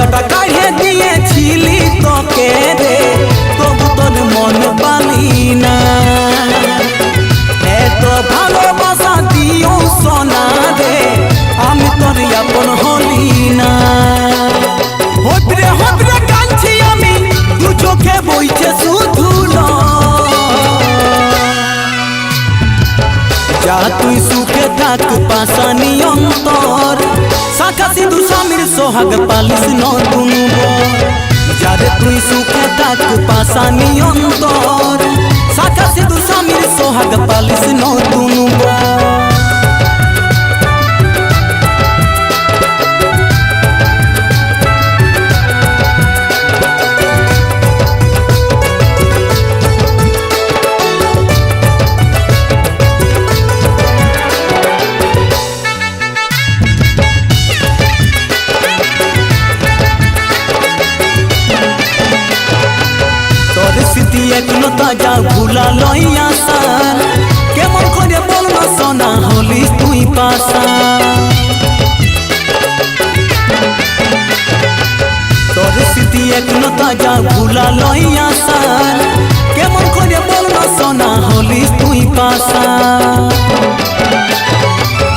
দরজাটা কাঢ়ে দিয়েছিলি তোকে রে, তবু তোর মন পালি না। এত ভালোবাসা দিও সোনা রে, আমি তোর আপন হলি না। হদ্রে হদ্রে কাঁদছি আমি, দু চোখে বইছে শুধু যা তুই সুখে থাক পাশানি অন্তর, শাখা সিধু স্বামীর সোহাগ পালিস নতুন বর। যারে তুই সুখে থাক পাশানি অন্তর, শাখা সিধু স্বামীর সোহাগ পালিস নতুন বর। স্মৃতি এখনো তাজা ভুলা লইয়া সার, কেমন করে বলবো সোনা হলি তুই পাশা। তোর স্মৃতি এখনো তাজা ভুলা লইয়া সার, কেমন করে বলবো সোনা হলি তুই পাশা।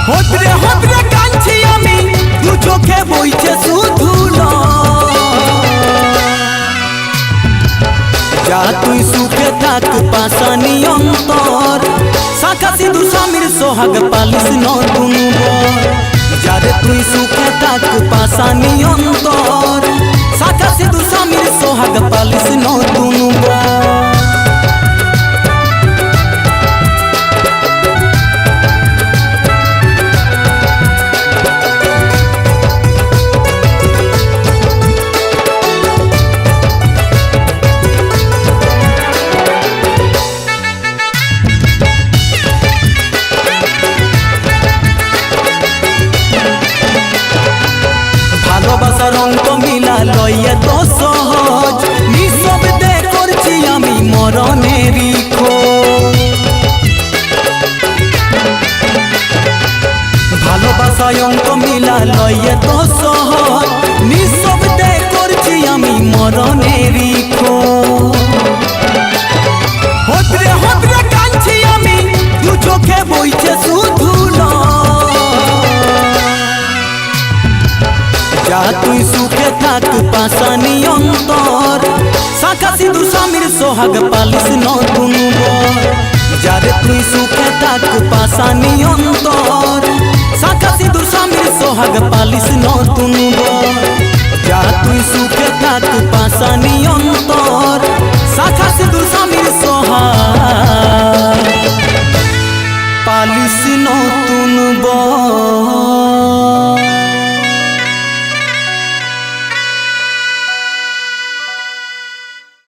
হদ্রে হদ্রে কাঁদছি আমি, দু চোখে বইছে শুধু যা তুই সুখে থাক পাশানি অন্তর, শাখা সিধু স্বামীর সোহাগ পালিস নতুন বর। যারে তুই সুখে থাক পাশানি অন্তর, শাখা সিধু স্বামীর সোহাগ পালিস নতুন বর। ভালোবাসার অঙ্ক মিলা লইয়া তো সহজ, নিঃশব্দে করছি আমি মরণেরই খোঁজ। ভালোবাসার অঙ্ক মিলা লইয়া তো সহজ, নিঃশব্দে করছি আমি মরণেরই খোঁজ। হদ্রে হদ্রে কাঁদছি আমি, দু চোখে বইছে শুধু যা তুই সুখে থাক পাশানি অন্তর, শাখা সিধু স্বামীর সোহাগ পালিস নতুন বর। যারে তুই সুখে থাক পাশানি অন্তর, শাখা সিধু স্বামীর সোহাগ পালিস নতুন বর। যা তুই সুখে থাক পাশানি অন্তর, শাখা সিধু স্বামীর সোহাগ পালিস নতুন বর।